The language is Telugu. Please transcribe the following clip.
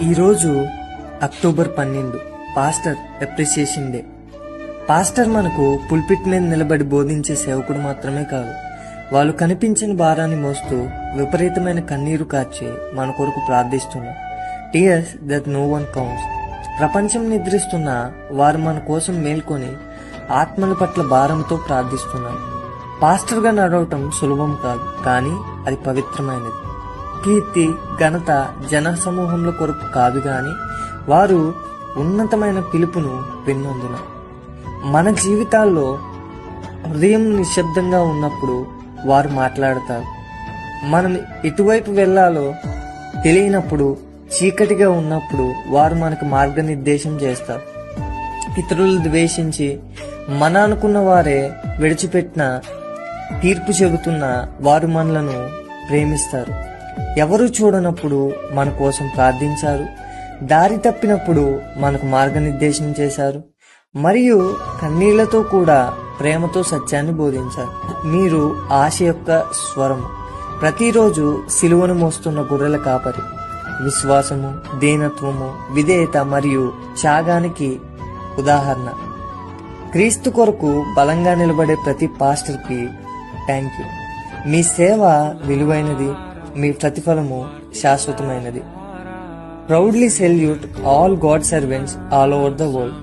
ఈరోజు October 12 pastor appreciation day. Pastor మనకు పుల్పిట్ మీద నిలబడి బోధించే సేవకుడు మాత్రమే కాదు, వాళ్ళు కనిపించని భారాన్ని మోస్తూ విపరీతమైన కన్నీరు కార్చి మన కొరకు ప్రార్థిస్తున్నారు. Tears that no one counts. ప్రపంచం నిద్రిస్తున్న వారు మన కోసం మేల్కొని ఆత్మల పట్ల భారంతో ప్రార్థిస్తున్నారు. పాస్టర్గా నడవటం సులభం కాదు, కానీ అది పవిత్రమైనది. కీర్తి, ఘనత జన సమూహంలో కొరకు కాదు గాని వారు ఉన్నతమైన పిలుపును విన్నందున. మన జీవితాల్లో హృదయం నిశ్శబ్దంగా ఉన్నప్పుడు వారు మాట్లాడతారు. మనం ఎటువైపు వెళ్లాలో తెలియనప్పుడు, చీకటిగా ఉన్నప్పుడు వారు మనకు మార్గనిర్దేశం చేస్తారు. ఇతరులు ద్వేషించి మన అనుకున్న వారే విడిచిపెట్టిన తీర్పు చెబుతున్న వారు మనలను ప్రేమిస్తారు. ఎవరు చూడనప్పుడు మన కోసం ప్రార్థించారు, దారి తప్పినప్పుడు మనకు మార్గనిర్దేశం చేశారు, మరియు కన్నీళ్లతో కూడా ప్రేమతో సత్యాన్ని బోధించారు. మీరు ఆశ యొక్క స్వరము. ప్రతిరోజు సిలువను మోస్తున్న గొర్రెల కాపరి. విశ్వాసము, దీనత్వము, విధేయత మరియు త్యాగానికి ఉదాహరణ. క్రీస్తు కొరకు బలంగా నిలబడే ప్రతి పాస్టర్కి థ్యాంక్ యూ. మీ సేవ విలువైనది, మీ ప్రతిఫలము శాశ్వతమైనది. Proudly salute all God servants all over the world.